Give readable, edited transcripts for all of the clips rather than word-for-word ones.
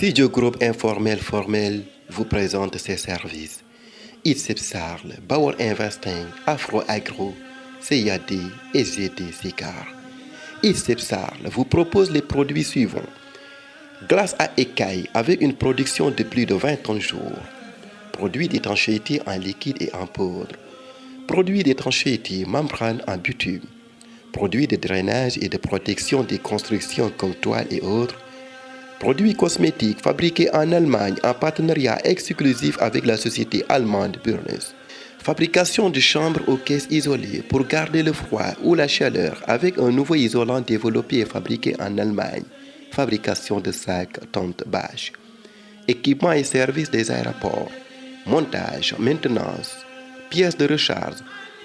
Sidio Groupe informel formel vous présente ses services. ITSEP Sarl, Bawol Investing, Afro Agro, CAD et GD Sicar. ITSEP Sarl vous propose les produits suivants. Glace à écailles avec une production de plus de 20 tonnes jour. Produits d'étanchéité en liquide et en poudre. Produits d'étanchéité membrane en bitume. Produits de drainage et de protection des constructions comme toiles et autres. Produits cosmétiques fabriqués en Allemagne en partenariat exclusif avec la société allemande Burnes. Fabrication de chambres aux caisses isolées pour garder le froid ou la chaleur avec un nouveau isolant développé et fabriqué en Allemagne. Fabrication de sacs, tentes, bâches. Équipements et services des aéroports. Montage, maintenance, pièces de recharge.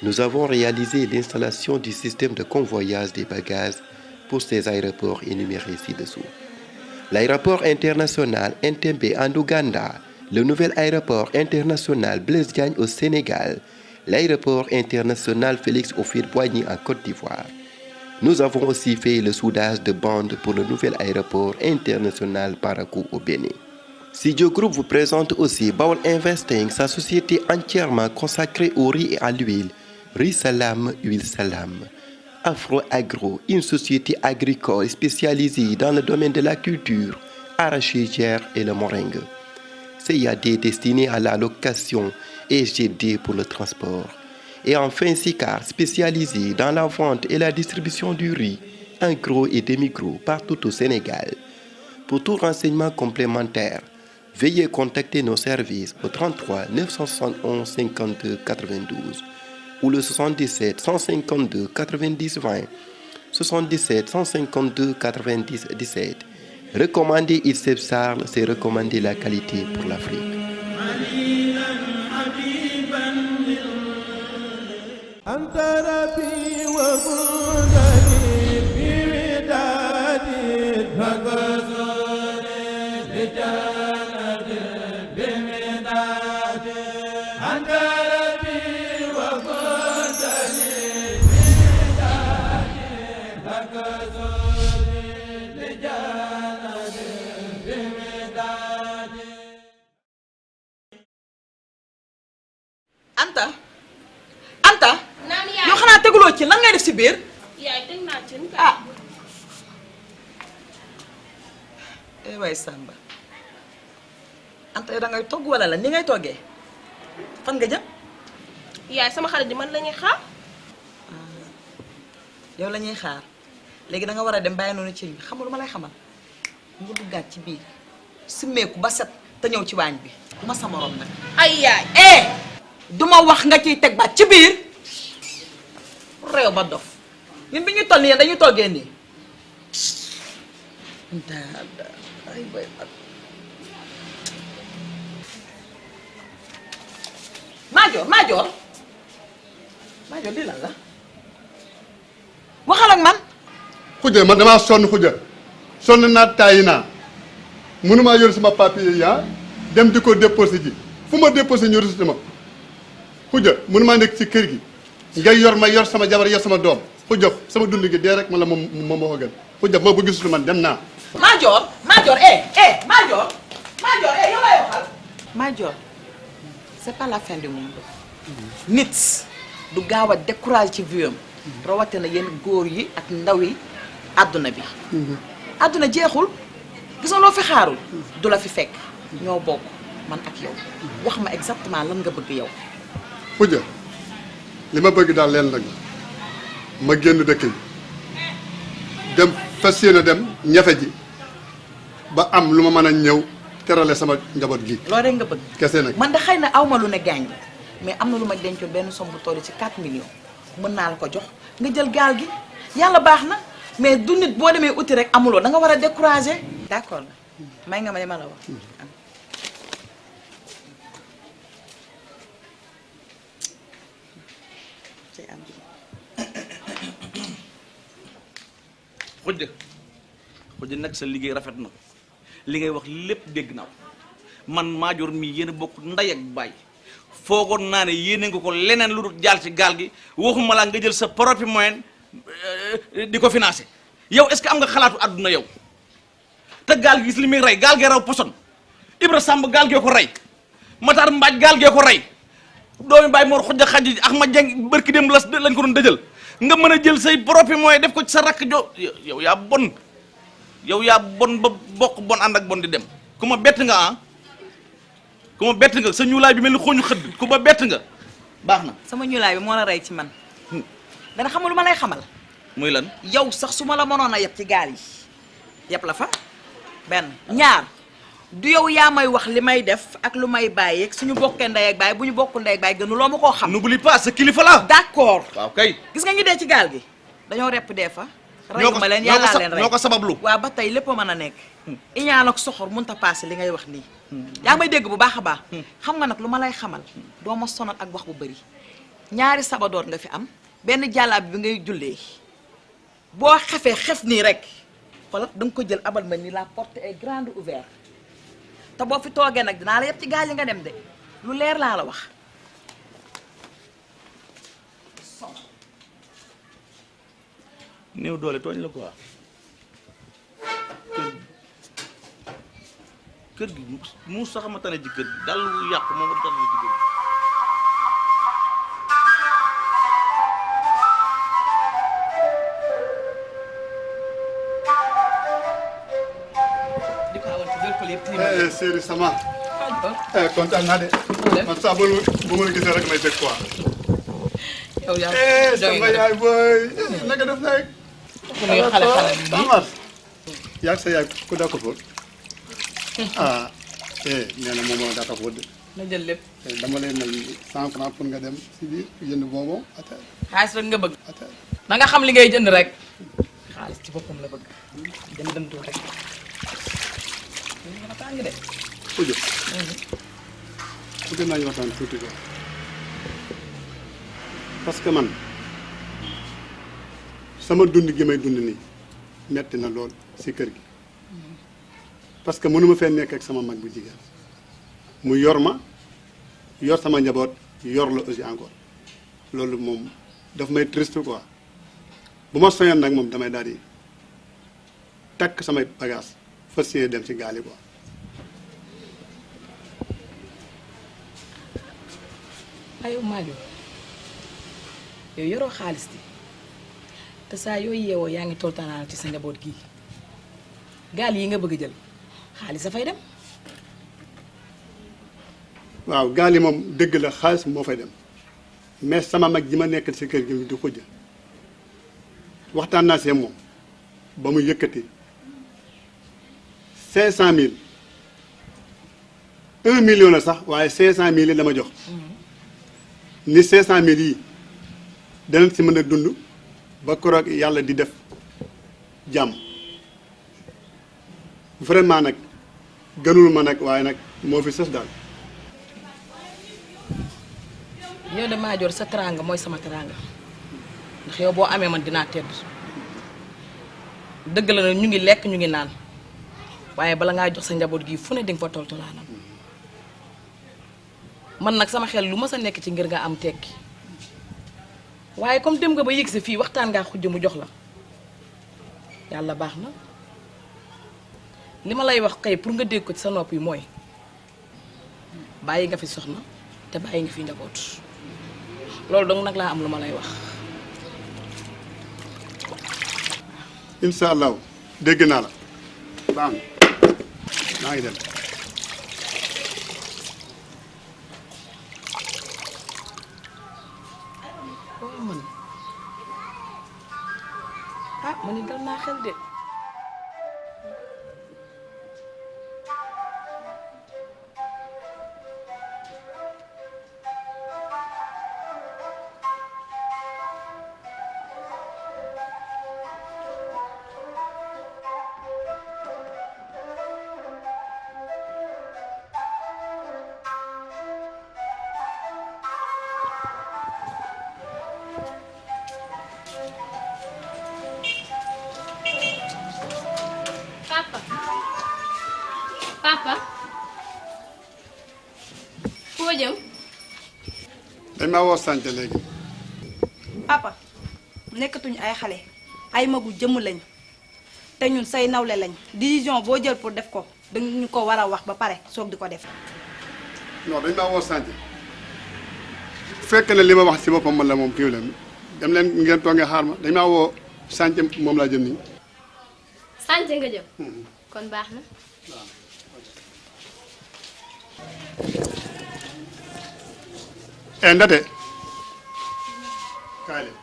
Nous avons réalisé l'installation du système de convoyage des bagages pour ces aéroports énumérés ci-dessous. L'aéroport international Entebbe en Ouganda, le nouvel aéroport international Blaise Diagne au Sénégal, l'aéroport international Félix Houphouët-Boigny en Côte d'Ivoire. Nous avons aussi fait le soudage de bandes pour le nouvel aéroport international Parakou au Bénin. Sidio Group vous présente aussi Bawol Investing, sa société entièrement consacrée au riz et à l'huile. Riz Salam, huile Salam. Afro Agro, une société agricole spécialisée dans le domaine de la culture, arachidière et le moringue. CAD destiné à la location et GD pour le transport. Et enfin Sicar, spécialisé dans la vente et la distribution du riz, en gros et demi-gros, partout au Sénégal. Pour tout renseignement complémentaire, veuillez contacter nos services au 33 971 52 92 ou le 77 152 90 20, 77 152 90 17. Recommander ITSEP Sarl, c'est recommander la qualité pour l'Afrique. Anta yow xanaa teguloo ci lan ngay def si biir. yaay teg naa ci ah waay Samba Anta yow da ngay togg wala la ni ngay toggee fan nga jëm. yaay sama xarit di man la ñuy xaar. yow la ñuy xaar léegi da nga war a dem bàyyi noonu ci bi xamul lu ma lay xamal nga duggaat ci biir simmeeku ba set te ñëw ci waañ bi bu ma sa morom nag. ay yaay. duma wax nga ciy teg baat ci biir réew ba dof ñun bi ñu toll nii dañu toggee nii ay bay maajoor lii lan la waxal ak man. Xuja man damaa sonn naa tàyyi naa mënumaa yor sama papier yaa dem di ko déposé ji fu ma déposé ñu rejeté ma Xuja mënumaa nekk ci kër gi ngay yor ma yor sama jabar yor sama doom Xuja sama dund gi dee rek man la moom moo ko gën Xuja moo bu gisul man dem naa. Maajoor yow lay waxal. Maajoor c'est pas la fin du monde. nit du gaaw a découragé ci vie am rawatina yenn góor yi ak ndaw yi àdduna bi. àdduna jeexul gis nga loo fi xaarul du la fi fekk ñoo bokk man ak yow wax ma exactement lan nga bëgg yow. Xuja li ma bëgg daal leen nag ma génn dëkk bi dem fas yéene dem ñafe ji ba am lu ma mën a ñëw terale sama njaboot gi. loolu rek nga bëgg. kese nag man de xëy na aw ma lu ne gaañ mais am na lu ma dencoon benn somme bu toll ci 4 millions mën naa la ko jox nga jël gaal gi yàlla baax na mais du nit boo demee uti rek amuloo da nga war a décourager. d'accord may nga ma li ma la wax. xujja nag sa liggéey rafet na li ngay wax lépp dégg naa man Madior mi yéen a bokk ndey ak baay foogoon naa ne yéene nga ko leneen lu dul jaal ci gaal gi waxuma laa nga jël sa propre moyen di ko financé yow est-ce que am nga xalaatu àdduna yow te gaal gi gis li muy rey gaal gee raw poson Ibra Samb gaal gee ko rey Matar Mbaaj gaal gee ko rey doomi baay Mor xujja xaj ak ma jeng bërki dem lañ ko doon dëjël nga mën a jël say propre moyen def ko ci sa rakk jo yow yaa bon yow yaa bon ba bokk bon ànd ak bon di dem ku ma bett nga ah ku ma bett nga sa ñuulaay bi mel ni xooñu xëdd ku ma bett nga baax na. sama ñuulaay bi moo la rey ci man dana xamal lu ma lay xamal. muy lan. yow sax su ma la mënoon a yeb ci gaal yi yeb la fa benn ñaar du yow yaa may wax li may def ak lu may bàyyi ak suñu bokkee ndey ak baay bu ñu bokkul ndey ak baay gënu loo ma koo xam. n'oublie pas sa kilifa la. d'accord waaw kay. gis nga ñu dee ci gaal gi dañoo repp dee fa. reyu ma leen yàllaa leen rey ñoo ko sabablu. waaw ba tey lépp a mën a nekk. iñaan ak soxor mënut a paase li ngay wax nii. yaa ngi may dégg bu baax a baax. xam nga nag lu ma lay xamal doo ma sonal ak wax bu bëri ñaari sabadoor nga fi am benn jàllaab bi ngay jullee boo xefee xef nii rek wala da nga ko jël abal ma ni la porte est grande ouverte te boo fi toogee nag dinaa la yëpp ci gaal yi nga dem de lu leer laa la wax. néew doole tooñ la quoi kër gi mu sax ma tane ci kër gi dal lu yàqu moom a tane ci kër gi. Séeri sama kontaan naa de man saa bu ma la gisee rek may bëgg quoi. yow yaa sama yaay booy naka def nag. yaa sa yaay ku daa ko fóot ah nee na moom moo daa ko fóot de. na jël lépp. dama leen ne 100 francs pour nga dem si biir jënd bonbon ataaya. xaalis rek nga bëgg. ataaya. na nga xam li ngay jënd rek. xaalis ci boppam la bëgg. jënd rek. dina tàng de. Oudjé. bëgg naa ñu waxtaan tuuti ko parce que man sama dund gi may dund nii metti na lool si kër gi parce que mënuma fee nekk ak sama mag bu jigéen mu yor ma yor sama njaboot yor la aussi encore loolu moom daf may triste quoi bu ma soñoon nag moom damay daal di takk samay bagage fas yéene dem si gaal yi quoi. ayow Madior yow yoroo xaalis bi te saa yooyu yeewoo yaa ngi toltanaan ci sa njaboot gii gaal yi nga bëgg a jël xaalis dafay dem. waaw gaal yi moom dëgg la xaalis moo fay dem mais sama mag ji ma nekkal si kër gi di xujja waxtaan naa see moom ba mu yëkkati 500 000 1 million la sax waaye 500 000 yi dama jox. ni 500 000 yi danañ si mën a dund ba koroog yàlla di def jàmm vraiment nag gënul ma nag waaye nag moo fi sës daal. yow de Madior sa teraanga mooy sama teraanga ndax yow boo amee man dinaa tedd dëgg la ñu ngi lekk ñu ngi naan waaye bala ngaa jox sa njaboot gi fu ne di nga fa toltolaanam man nag sama xel lu ma sa nekk ci ngir nga am tekki waaye comme dem nga ba yëg si fii waxtaan ngaa xujj mu jox la yàlla baax na li ma lay wax kay pour nga dégg ko ci sa nopp yi mooy bàyyi nga fi soxna te bàyyi nga fi njaboot loolu dong nag laa am lu ma lay wax. incha allahu dégg naa la baax na maa ngi dem. man ah man ni dal naa xel de. papa foo jëm. dañ maa woo sant léegi. papa nekkatuñu ay xale ay magu jëmm lañ te ñun say nawle lañ décision boo jël pour def ko dañu ko war a wax ba pare soog di ko def. non dañ maa woo sant fekk na li ma wax si boppam man la moom kii la dem leen ngeen toogee xaar ma dañ maa woo sant moom laa jëm nii. sànce nga jëm. kon baax na. Ndate kaay leen.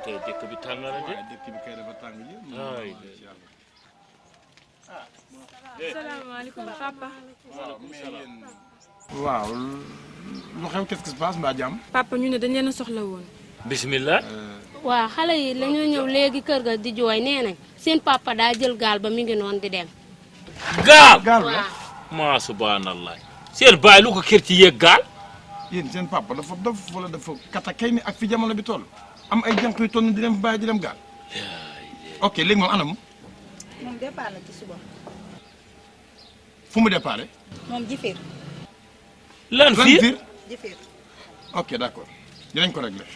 tey dëkk bi tàng na de. dëkk bi kay dafa tàng ji. salaamaaleykum papa. waaw lu xew qu'est-ce qui se passe mbaa jàmm. papa ñu ne dañ leen a soxla woon. bismillah. waaw xale yi la ñoo ñëw léegi kër ga di jooy nee nañ seen papa daa jël gaal ba mi ngi noonu di dem. gaal. gaal la maa subhanallah. seen baay lu ko kër ci yéeg gaal. yéen seen papa dafa dof wala dafa katakay ni ak fi jamono bi toll am ay jànq yu toll di dem bàyyi di dem gaal. ok léegi moom anam. moom départ na ci suba. fu mu déparé. moom jifir. lan fii jifir. ok d'accord dinañ ko régler.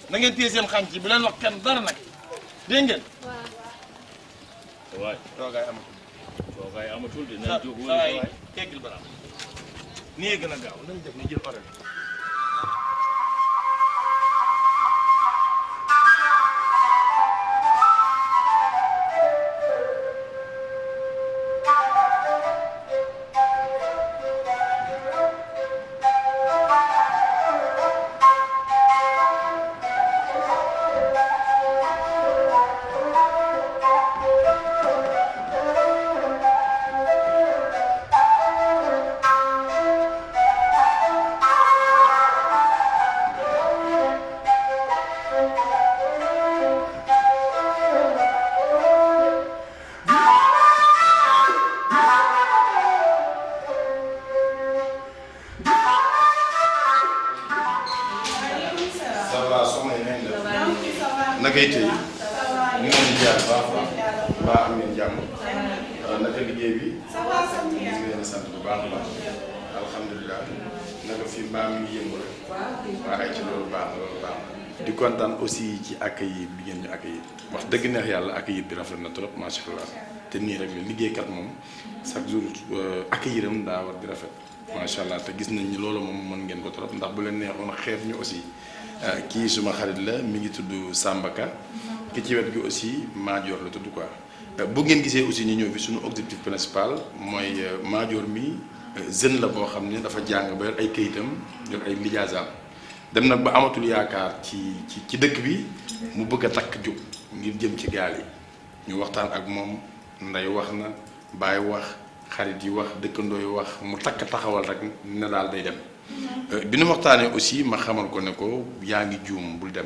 na ngeen téye seen xànc yi bu leen wax kenn dara nag dégg ngeen. waay toogaay amatul. toogaay amatul de nañ jóg waay teggil baraam nii gën a gaaw nañ def ni jël oto bi. naka it tey ñu ngi leen di jaar baax a baax mbaa am ngeen jàmm naka liggéey bi ñu ngi leen di sant bu baax a baax alhamdulilah naka fii mbaa mi ngi yëngu rek waaye ay ci loolu baax na loolu baax na. di kontaan aussi ci accueil bi ngeen ñu accueillir wax dëgg neex yàlla accueil bi rafet na trop macha allah te nii rek la liggéeykat moom chaque jour accueillir am daa war di rafet macha allah te gis nañ ni loolu moom mën ngeen ko trop ndax bu leen neexoon xeeb ñu aussi. kii suma xarit la mi ngi tudd Sambaka ki ci wet gi aussi Madior la tudd quoi bu ngeen gisee aussi ñu ñëw fi suñu objectif principal mooy Madior mi jeune la boo xam ne dafa jàng ba yor ay këyitam yor ay lijaasaam dem nag ba amatul yaakaar ci dëkk bi mu bëgg a takk jóg ngir jëm ci gaal yi ñu waxtaan ak moom nday wax na baay wax xarit yi wax dëkkandoo yi wax mu takk taxawal rek ne daal day dem. bi nu waxtaanee aussi ma xamal ko ne ko yaa ngi juum bul dem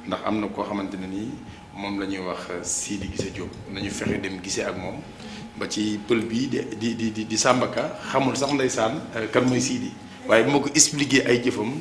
ndax am na koo xamante ne nii moom la ñuy wax Sidi Gise Diop nañu fexe dem gisee ak moom ba ci pël bii di Sambaka xamul sax ndeysaan kan mooy Sidi waaye bu ma ko expliqué ay jëfam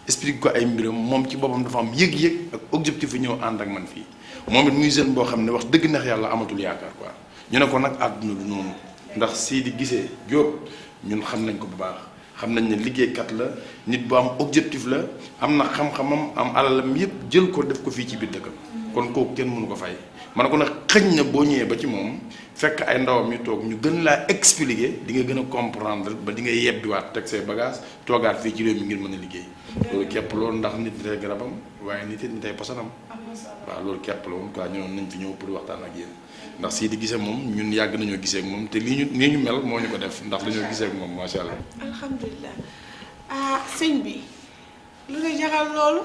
expliqué ko ay mbiram moom ci boppam dafa am yëg-yëg ak objectif yi ñëw ànd ak man fii moom it muy jeune boo xam ne wax dëgg neex yàlla amatul yaakaar quoi ñu ne ko nag àdduna du noonu ndax Sidi Gise Diop ñun xam nañ ko bu baax. xam nañ ne liggéeykat la nit bu am objectif la am na xam-xamam am alalam yëpp jël ko def ko fii ci biir dëkkam kon kooku kenn mënu ko fay ma ne ko nag xëñ na boo ñëwee ba ci moom fekk ay ndawam yu toog ñu gën laa expliquer di nga gën a comprendre ba di nga yebbiwaat teg say bagage toogaat fii ci réew mi ngir mën a liggéey loolu képp loolu ndax nit day garabam waaye nit it day posanam waaw loolu képp la woon quoi ñoom nañ fi ñëw pour waxtaan ak yéen ndax Sidi Gise moom ñun yàgg nañoo gisee ak moom te nii ñu mel moo ñu ko def ndax dañoo gisee ak moom macha allah. alhamdulilah ah sëñ bi lu la jaral loolu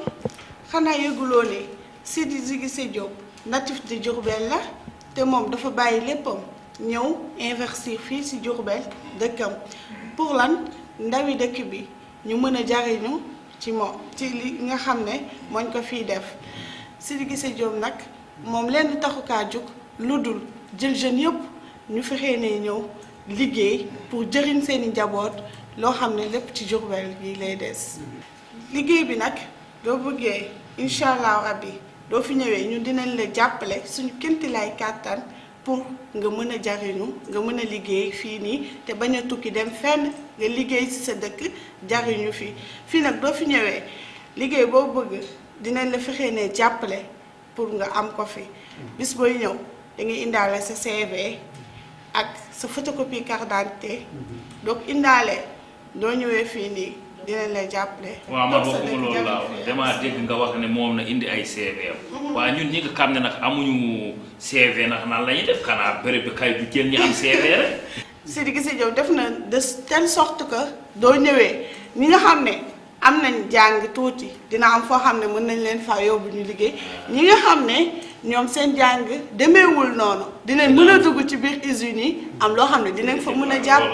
xanaa yëguloo ne Sidi Gise Diop natif de Diourbel la te moom dafa bàyyi léppam ñëw investir fii si Diourbel dëkkam pour lan ndawi dëkk bi ñu mën a jariñu ci moom ci li nga xam ne mooñ ko fii def Sidy Guissé Diop nag moom lenn taxukaa jóg lu dul jël jeunes yëpp ñu fexee ne ñëw liggéey pour jëriñ seeni njaboot loo xam ne lépp ci Diourbel gi lay des liggéey bi nag doo bëggee incha allah rabbi doo fi ñëwee ñu dinañ la jàppale suñu kéemtalaay kàttan pour nga mën a jariñu nga mën a liggéey fii nii te bañ a tukki dem fenn nga liggéey ci sa dëkk jariñu fii nag doo fi ñëwee liggéey boo bëgg dinañ la fexee ne jàppale pour nga am ko fi bis booy ñëw da ngay indaale sa CV ak sa photocopie carte d'identité donc indaale doo ñëwee fii nii dinañ lay jàppale. waaw man waxuma loolu laa wax damaa dégg nga wax ne moom na indi ay CV am. waaye ñun ñi nga xam ne nag amuñu CV nag nan la ñuy def xanaa béréb bi kay du jël ñi am CV rek. Sidy Guissé Diop def na de telle sorte que doo ñëwee ñi nga xam ne am nañ jàng tuuti dina am foo xam ne mën nañ leen faa yóbbu ñu liggéey ñi nga xam ne ñoom seen jàng demeewul noonu dinañ mën a dugg ci biir usines yi am loo xam ne dinañ fa mën a jàpp.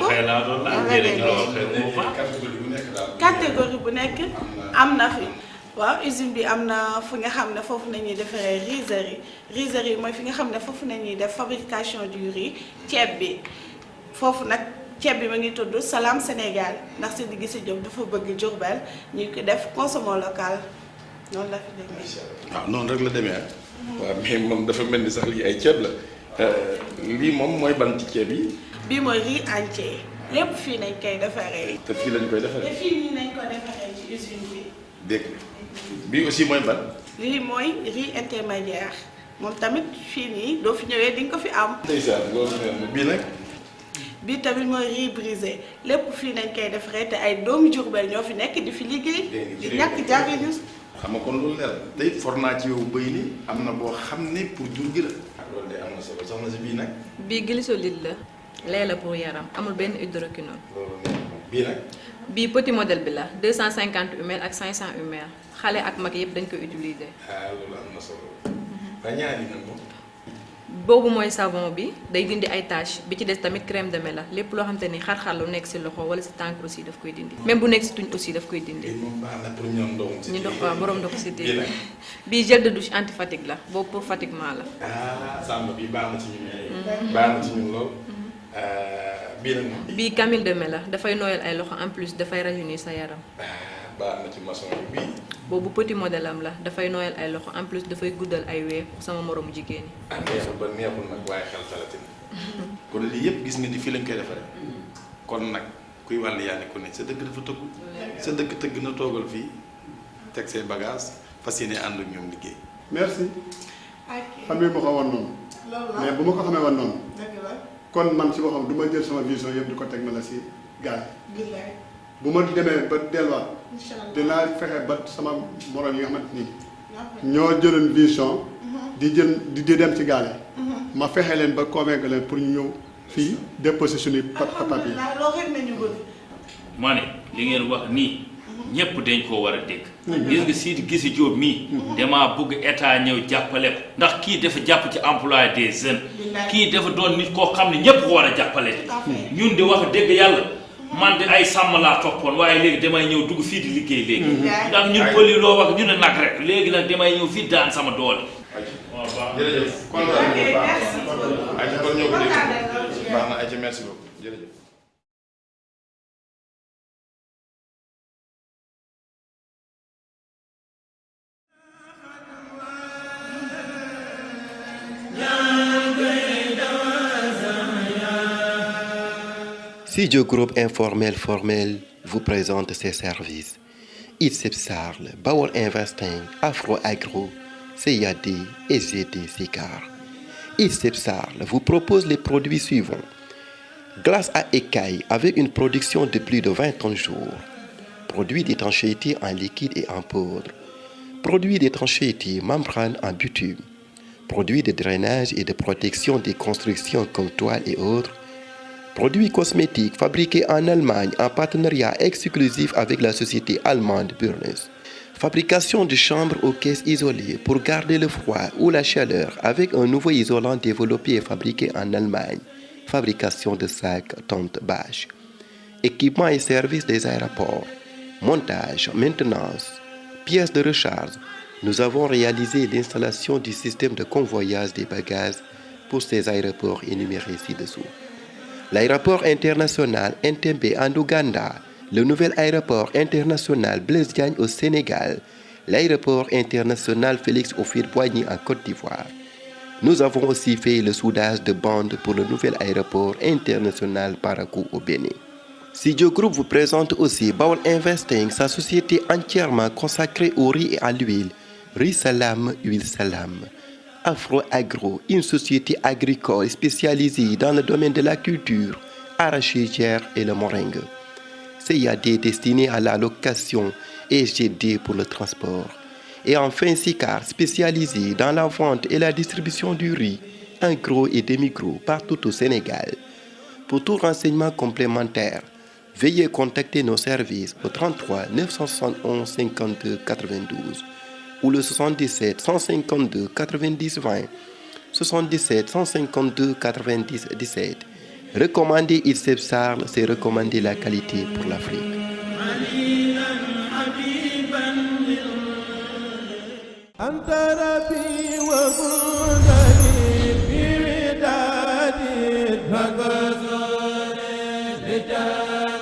catégorie bu nekk am na fi waaw usine bi am na fu nga xam ne foofu nañuy defaree rizerie mooy fi nga xam ne foofu nañuy def fabrication du riz ceeb bi foofu nag ceeb bi ma ngi tudd Salam Sénégal ndax Sidy Guissé Diop dafa bëgg Diourbel ñu ko def consommation local noonu la fi demee. waaw noonu rek la demee waaw mais moom dafa mel ni sax lii ay ceeb la lii moom mooy ban ci ceeb yi. bii mooy riz entier lépp fii nañ koy defaree. te fii lañ koy defaree. te fii nii nañ ko defaree ci usine bi. dégg bii aussi mooy ban. lii mooy riz intermédiaire moom tamit fii nii doo fi ñëwee di nga ko fi am. ndeysaan loolu bii nag. bii tamit mooy riz brisé lépp fii nañ koy defaree te ay doomu Diourbel ñoo fi nekk di fi liggéey. di ñàkk jariñu. xam nga kon loolu leer tey for naa ci yow bëy ni am na boo xam ne pour jur gi la. loolu de am na solo soxna si bii nag. bii glysolide la lait la pour yaram amul benn hydroquinone. bii nag. bii petit modèle bi la 250 ml ak 500 ml xale ak mag yëpp dañ koy utiliser. loolu am na solo. ba ñaari nag moom. boobu mooy savon bi day dindi ay taches bi ci des tamit crème de mela lépp loo xamante ni xar-xar lu nekk si loxo wala si tànk aussi daf koy dindi même bu nekk si tuñ aussi daf koy dindi. moom baax na pour ñoom ndoxum si. ñu ndox waaw borom ndox si bii bii gel de douche anti fatigue la boobu pour fatiguement la. Samba bii baax na ci ñun. baax na ci ñun lool. bii nag moom. bii camille de mela dafay nooyal ay loxo en plus dafay rajeunir sa yaram. baax na ci maçon yi bii. boobu petit modèle am la dafay nooyal ay loxo en plus dafay guddal ay wee pour sama moromu jigéen ñi. neexul ba neexul nag waaye xel xalatin kon lii yëpp gis nga ni fii lañ koy defaree. kon nag kuy wàll yaa ne ku ne sa dëkk dafa tëggu. sa dëkk tëgg na toogal fii teg say bagage fas yéene ànd ak ñoom liggéey. merci. xamee ma ko woon noonu. mais bu ma ko xamee woon noonu. kon man si waxam du ma jël sama vision yëpp di ko teg na la si gaal. bu ma demee ba delluwaat. dinaa fexe ba sama morom yi nga xamante ni ñoo jëloon vision. di dem ci gaal yi. ma fexe leen ba convaincre leen pour ñu ñëw fii déposer suñuy papier. ma ne li ngeen wax nii ñépp dañ koo war a dégg. gis nga Sidy Guissé Diop mii. damaa bëgg état ñëw jàppale ko ndax kii dafa jàpp ci emploi des jeunes. kii dafa doon nit koo xam ne ñépp ko war a jàppale. ñun di wax dëgg yàlla. man de ay sàmm laa toppoon waaye léegi damay ñëw dugg fii di liggéey léegi. ndax ñun pëli loo wax ñu ne nag rek léegi nag damay ñëw fii daan sama doole. jërëjëf kontaan nañu bu baax ayca kon ñoo ko dégg baax na ayca merci beaucoup jërëjëf. Sidio Groupe informel formel vous présente ses services. ITSEP Sarl, Bawol Investing, Afro Agro, CIAD et GD Sicar. ITSEP Sarl vous propose les produits suivants. Glace à écailles avec une production de plus de 20 tonnes jour. Produits d'étanchéité en liquide et en poudre. Produits d'étanchéité membrane en bitume. Produits de drainage et de protection des constructions comme toiles et autres. Produits cosmétiques fabriqués en Allemagne en partenariat exclusif avec la société allemande Burnes. Fabrication de chambres aux caisses isolées pour garder le froid ou la chaleur avec un nouveau isolant développé et fabriqué en Allemagne. Fabrication de sacs tente bâche. équipements et services des aéroports, montage, maintenance, pièces de recharge. Nous avons réalisé l'installation du système de convoyage des bagages pour ces aéroports énumérés ci-dessous. L'aéroport international Entebbe en Ouganda, le nouvel aéroport international Blaise Diagne au Sénégal, l'aéroport international Félix Houphouët-Boigny en Côte d'Ivoire. Nous avons aussi fait le soudage de bandes pour le nouvel aéroport international Parakou au Bénin. Sidio Group vous présente aussi Bawol Investing, sa société entièrement consacrée au riz et à l'huile. Riz Salam, huile Salam. Afro Agro, une société agricole spécialisée dans le domaine de la culture, arachidière et le moringue. CIAD destiné à la location et SGD pour le transport. Et enfin Sicar, spécialisé dans la vente et la distribution du riz, en gros et demi-gros, partout au Sénégal. Pour tout renseignement complémentaire, veuillez contacter nos services au 33 971 52 92 ou le 77 152 90 20, 77 152 90 17. Recommander ISEP Sarl, c'est recommander la qualité pour l'Afrique. Bhagavad Gita